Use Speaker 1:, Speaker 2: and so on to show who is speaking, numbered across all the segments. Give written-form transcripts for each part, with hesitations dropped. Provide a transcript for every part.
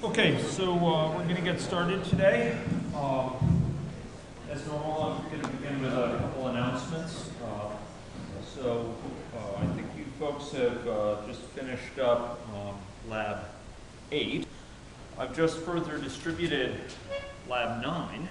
Speaker 1: Okay, so we're going to get started today. As normal, I'm going to begin with a couple announcements. I think you folks have just finished up Lab 8. I've just further distributed Lab 9,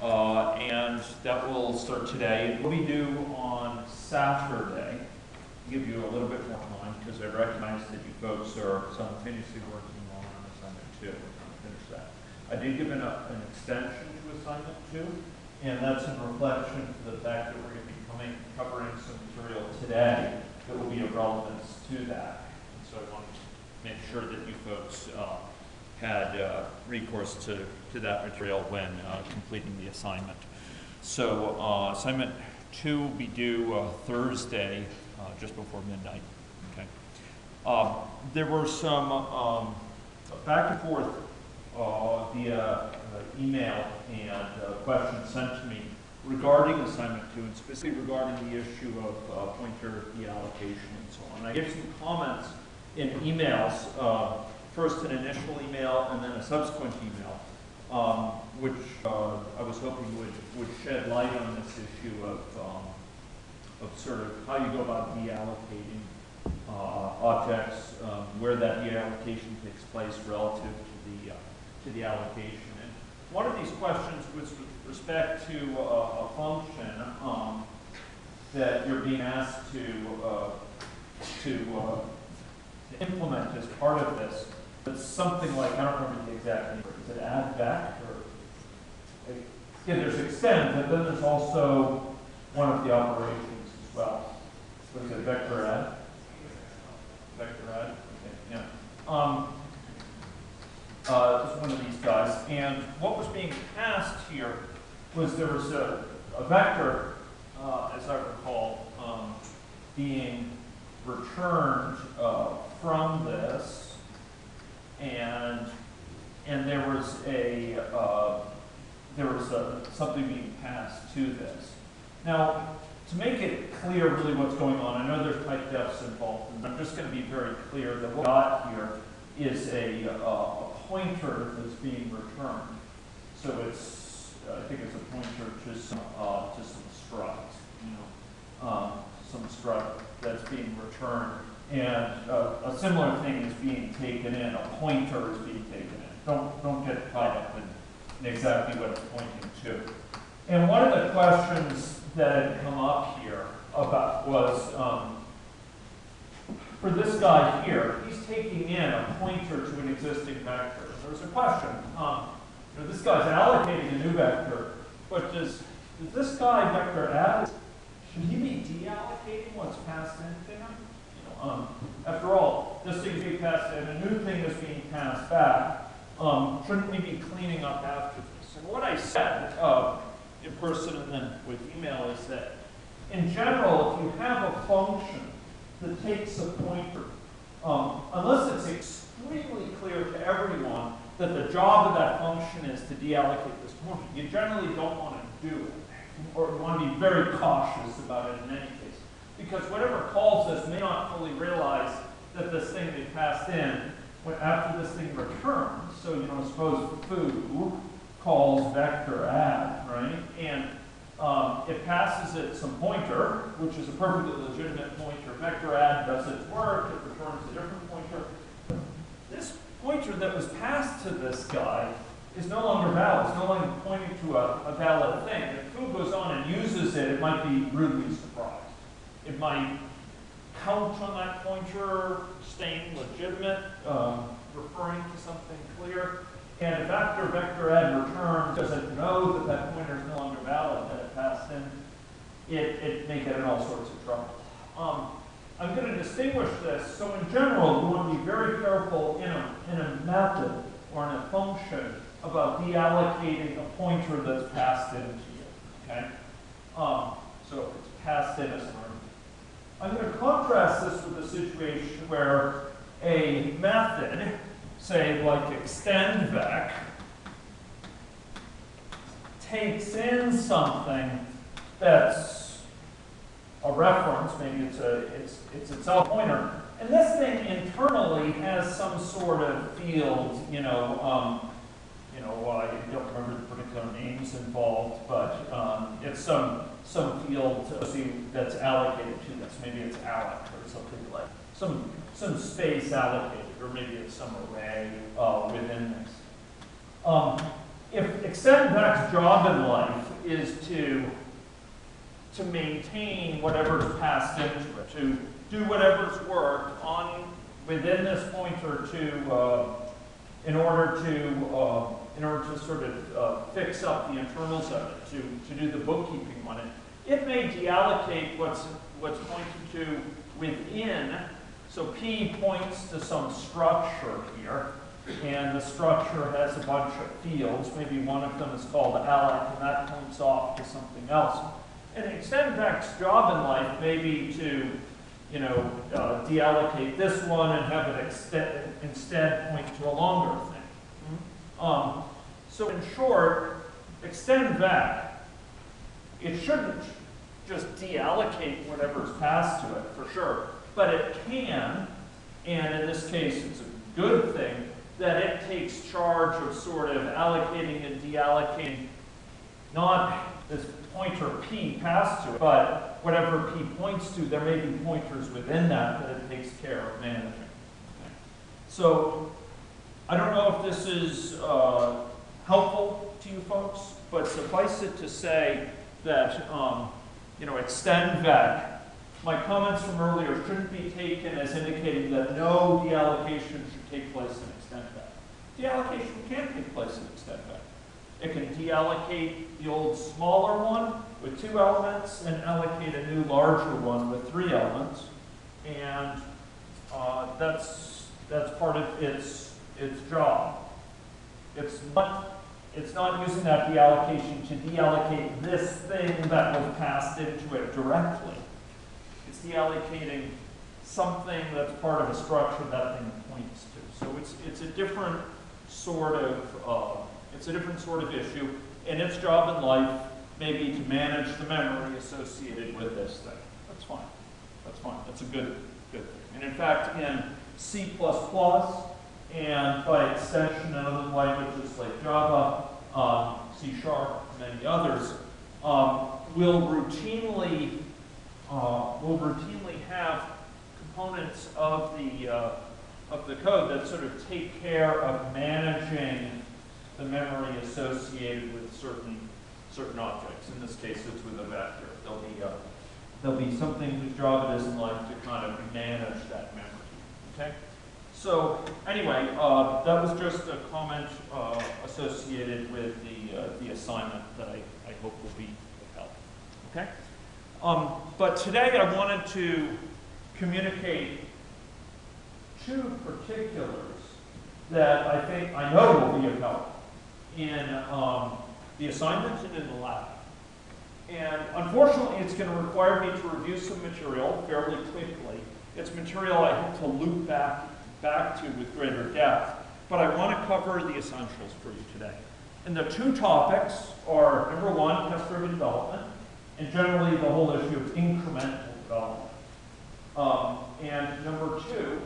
Speaker 1: and that will start today. It will be due on Saturday. I'll give you a little bit more time because I recognize that you folks are simultaneously working on assignment 2. Finish that. I did give an extension to assignment 2, and that's in reflection to the fact that we're going to be covering some material today that will be of relevance to that. And so I wanted to make sure that you folks had recourse to that material when completing the assignment. So assignment 2 will be due Thursday, just before midnight. Okay. There were some back and forth via email and questions sent to me regarding assignment 2, and specifically regarding the issue of pointer deallocation and so on. I gave some comments in emails, first an initial email and then a subsequent email, which I was hoping would shed light on this issue of sort of how you go about deallocating objects, where that deallocation takes place relative to the allocation. And one of these questions was with respect to a function that you're being asked to implement as part of this. It's something like, I don't remember the exact name, is it add back? Or, yeah, there's extend, but then there's also one of the operations as well. What is it, vector add? Vector add, okay, yeah. Just one of these guys. And what was being passed here was there was a vector, as I recall, being returned from this, and there was something being passed to this. Now, to make it clear really what's going on, I know there's type defs involved, and I'm just going to be very clear that what we got here is a pointer that's being returned. So it's, I think it's a pointer to some struct, some struct that's being returned. And a similar thing is being taken in, a pointer is being taken in. Don't get caught up in exactly what it's pointing to. And one of the questions that had come up here about was, for this guy here, he's taking in a pointer to an existing vector. There was a question, this guy's allocating a new vector, but does this guy vector add, should he be deallocating what's passed into him? After all, this thing is being passed in, a new thing is being passed back. Shouldn't we be cleaning up after this? And what I said in person and then with email is that, in general, if you have a function that takes a pointer, unless it's extremely clear to everyone that the job of that function is to deallocate this pointer, you generally don't want to do it, or you want to be very cautious about it in any case. Because whatever calls this may not fully realize that this thing they passed in, after this thing returns, so suppose foo calls vector add, right? And it passes it some pointer, which is a perfectly legitimate pointer. Vector add does its work, it returns a different pointer. This pointer that was passed to this guy is no longer valid. It's no longer pointing to a valid thing. If foo goes on and uses it, it might be rudely surprised. It might count on that pointer staying legitimate, referring to something clear. And if after vector add return doesn't know that that pointer is no longer valid, that it passed in, it may get in all sorts of trouble. I'm going to distinguish this. So in general, you want to be very careful in a method or in a function about deallocating a pointer that's passed into you. Okay? So if it's passed in as an argument. I'm going to contrast this with a situation where a method, say like extend vec, takes in something that's a reference, maybe it's itself a pointer, and this thing in internally has some sort of field, I don't remember the particular names involved, but it's some field that's allocated to this. Maybe it's alloc or something like some space allocated, or maybe it's some array within this. If extend_vec's job in life is to maintain whatever's passed into it, to do whatever's work within this pointer in order to sort of fix up the internals of it, to do the bookkeeping on it. It may deallocate what's pointed to within. So P points to some structure here, and the structure has a bunch of fields. Maybe one of them is called alloc, and that points off to something else. And extend_vec's job in life may be to deallocate this one and have it instead point to a longer thing. So in short, extend_vec, it shouldn't just deallocate whatever's passed to it, for sure, but it can, and in this case it's a good thing, that it takes charge of sort of allocating and deallocating not this pointer P passed to it, but whatever P points to, there may be pointers within that it takes care of managing. Okay. So I don't know if this is helpful to you folks, but suffice it to say that extend_vec, my comments from earlier shouldn't be taken as indicating that no deallocation should take place in extend_vec. Deallocation can take place in extend_vec. It can deallocate the old smaller one with 2 elements and allocate a new larger one with 3 elements, and that's part of its job. It's not using that deallocation to deallocate this thing that was passed into it directly. It's deallocating something that's part of a structure that thing points to. So it's a different sort of issue, and its job in life may be to manage the memory associated with this thing. That's fine. That's fine. That's a good thing. And in fact, in C++, and by extension in other languages like Java, C#, and many others, we'll routinely have components of the code that sort of take care of managing the memory associated with certain objects. In this case, it's with a vector. There'll be something whose job it is in life to kind of manage that memory. Okay. So anyway, that was just a comment associated with the assignment that I hope will be of help. Okay. But today I wanted to communicate 2 particulars that I know will be of help in the assignment and in the lab. And unfortunately, it's going to require me to review some material fairly quickly. It's material I hope to loop back to with greater depth, but I want to cover the essentials for you today. And the 2 topics are, number 1, test-driven development, and generally the whole issue of incremental development. And number 2,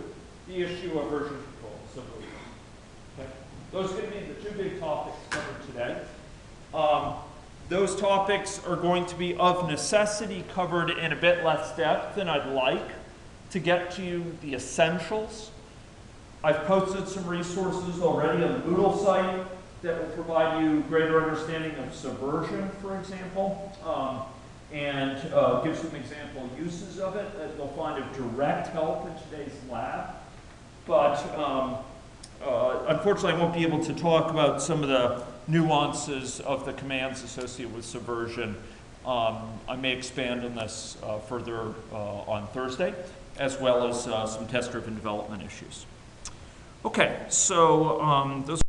Speaker 1: the issue of version control, Subversion. Okay? Those are going to be the 2 big topics covered today. Those topics are going to be of necessity covered in a bit less depth than I'd like to get to you the essentials. I've posted some resources already on the Moodle site that will provide you greater understanding of Subversion, for example, and give some example uses of it that you'll find of direct help in today's lab. But unfortunately, I won't be able to talk about some of the nuances of the commands associated with Subversion. I may expand on this further on Thursday, as well as some test-driven development issues. Okay, so those